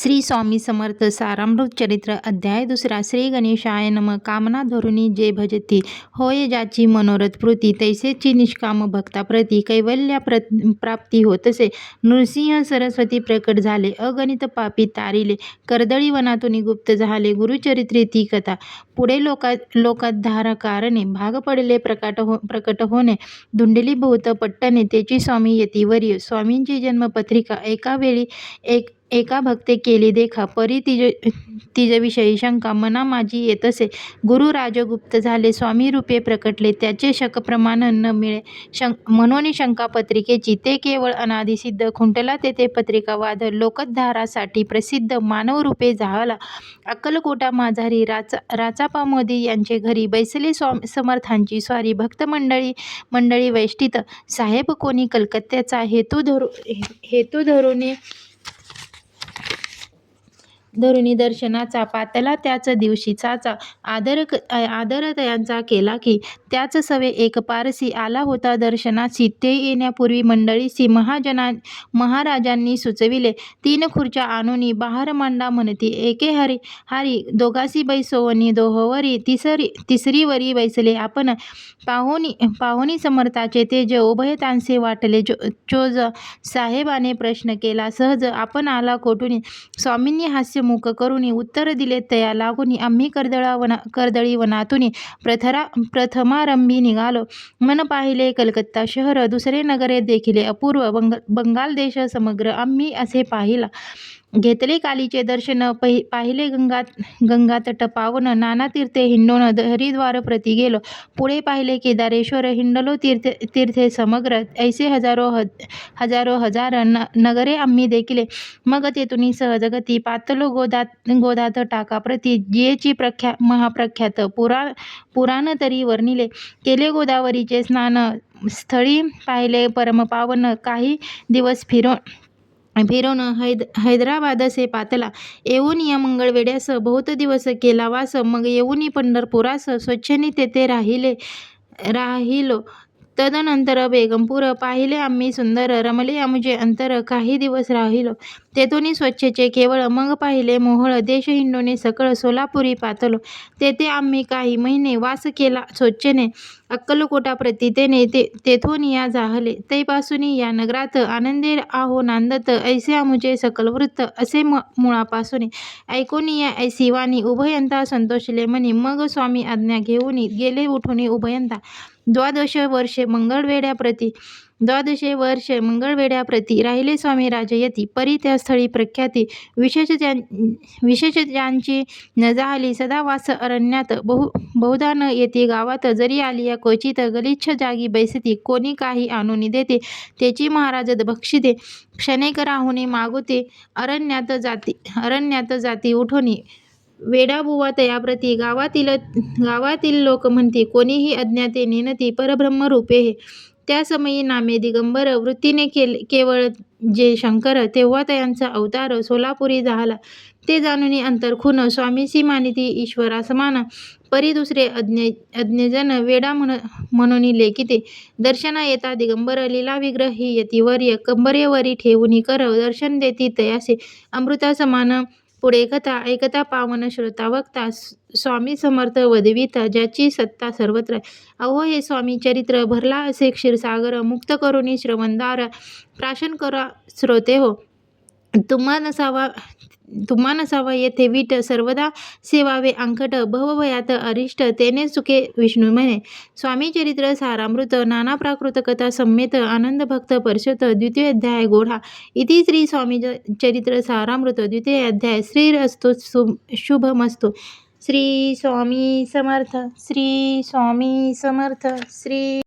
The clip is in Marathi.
श्री स्वामी समर्थ सारामृत चरित्र अध्याय दुसरा. श्री गणेशाय नम. कामना धरुनी जे भजती होय ज्याची मनोरथ पूर्ती, तैसेची निष्काम भक्ताप्रती कैवल्य प्राप्ती होतसे. नृसिंह सरस्वती प्रकट झाले, अगणित पापी तारिले, कर्दळी वनातून गुप्त झाले. गुरुचरित्री ती कथा. पुढे लोकोद्धार कारणे भाग पडले प्रकट होणे. धुंडली बहुत पट्टणे तेची स्वामी यतिवर्य. स्वामींची जन्मपत्रिका एका भक्ते केली देखा, परी तिजविषयी शंका मना माझी येतसे. गुरु राजगुप्त झाले, स्वामी रूपे प्रकटले, त्याचे शक प्रमाण न मिळे. म्हणून शंका पत्रिकेची, ते केवळ अनादि सिद्ध. खुंटला तेथे पत्रिका वाद, लोकोद्धारासाठी प्रसिद्ध. मानव रूपे जाहला अक्कलकोटा माझारी, राचापा मोदी यांचे घरी. बैसले समर्थांची स्वारी, भक्त मंडळी वैष्टित. साहेब कोणी कलकत्त्याचा, हेतू धरुनी दर्शनाचा, पातला त्याच दिवशी चाचा. आदर तयांचा केला की, त्याच सवे एक पारसी आला होता दर्शनासी. ते येण्यापूर्वी मंडळीसी महाराजांनी सुचविले, 3 खुर्च्या आणूनी बाहेर मांडा म्हणती. एके हारी दोघासी बैसोवनी, दोहोवरी तिसरीवरी बैसले आपण. पाहुणी समर्थाचे तेज उभयतांसे वाटले. चोज साहेबाने प्रश्न केला सहज, आपण आला कोठूनी. स्वामींनी हास्य मुख करुनी उत्तर दिले तया लागुनी, आम्ही कर्दळी वनातूनी प्रथमारंभी निघालो. मन पाहिले कलकत्ता शहर, दुसरे नगरे देखिले अपूर्व. बंगाल देश समग्र आम्ही असे पाहिला. घेतले कालीचे दर्शन, पाहिले गंगातट पावन. नाना तीर्थे हिंडून हरिद्वार प्रति गेलो. पुढे पाहिले केदारेश्वर, हिंडलो तीर्थे समग्र. ऐसे हजारो हजार नगरे आम्ही देखिले. मग तेथून सहजगती पातलो गोदात टाका प्रति, जियेची महाप्रख्यात पुराण तरी वर्णिले. केले गोदावरीचे स्नान, स्थळी पाहिले परमपावन. काही दिवस फिरून हैदराबादसे पातला. येऊन या मंगळवेढ्यास बहुत दिवस केला वास. मग येऊन पंढरपुरास स्वच्छनी तेथे राहिलो. तदनंतर बेगमपूर पाहिले आम्ही सुंदर. रमले आमचे अंतर, काही दिवस राहिलो तेथून स्वच्छचे केवळ. मग पाहिले मोहोळ देश हिंडून सकळ. सोलापुरी पातलो, तेथे आम्ही काही महिने वास केला स्वच्छने. अक्कलकोटा प्रति तेथून या जाहले. तैपासून या नगरात आनंदे आहो नांदत. ऐसे आमुचे सकल वृत्त. असे मुळापासून ऐकून या ऐसी वाणी, उभयंता संतोषले मनी. मग स्वामी आज्ञा घेऊन गेले उठून उभयंता. 12 वर्षे मंगळवेढ्याप्रती राहिले स्वामी राजयती. परी त्या स्थळी प्रख्याती, विशेष ज्यांची न जाहली सदा वास अरण्यात. बहुधा न येती गावात, जरी आलिया क्वचित. गलिच्छ जागी बैसती, कोणी काही आणून देते, त्याची महाराज बक्षिते. क्षणेक राहुनी मागुते, अरण्यात जाती उठोनी. वेडाबुवा तयाप्रती गावातील लोक म्हणती, कोणीही अज्ञाते नेनती परब्रह्मरूपे हे. त्या समयी नामे दिगंबर, वृत्तीने केवळ जे शंकर. तेव्हा तयांचा अवतार सोलापुरी झाला. ते जाणून अंतर्खून स्वामीसी मानिती ईश्वरा समान. परी दुसरे अज्ञजन वेडा म्हणून लेखिते. दर्शना येता दिगंबर, लीला विग्रही यतिवर्य. कंबरेवरी ठेवून कर, दर्शन देती तयासे अमृता समान. पुढे कथा ऐकता पावन श्रोता वक्ता. स्वामी समर्थ वदविता, ज्याची सत्ता सर्वत्र. अहो हे स्वामी चरित्र, भरला असे क्षीरसागर. मुक्त करुनी श्रवणदार, प्राशन करा श्रोते हो. तुम्हा नसावा येथे वीट, सर्वदा सेवावे अंकट. भवभयात अरिष्ट, तेने सुखे विष्णू म्हणे. स्वामी चरित्र सारामृत, नाना प्राकृत कथा समेत. आनंद भक्त परिषद. द्वितीय अध्याय गोढा. इति श्री स्वामी चरित्र सारामृत द्वितीय अध्याय. श्रीरस्तु शुभमस्तु. श्री स्वामी समर्थ. श्री स्वामी समर्थ. श्री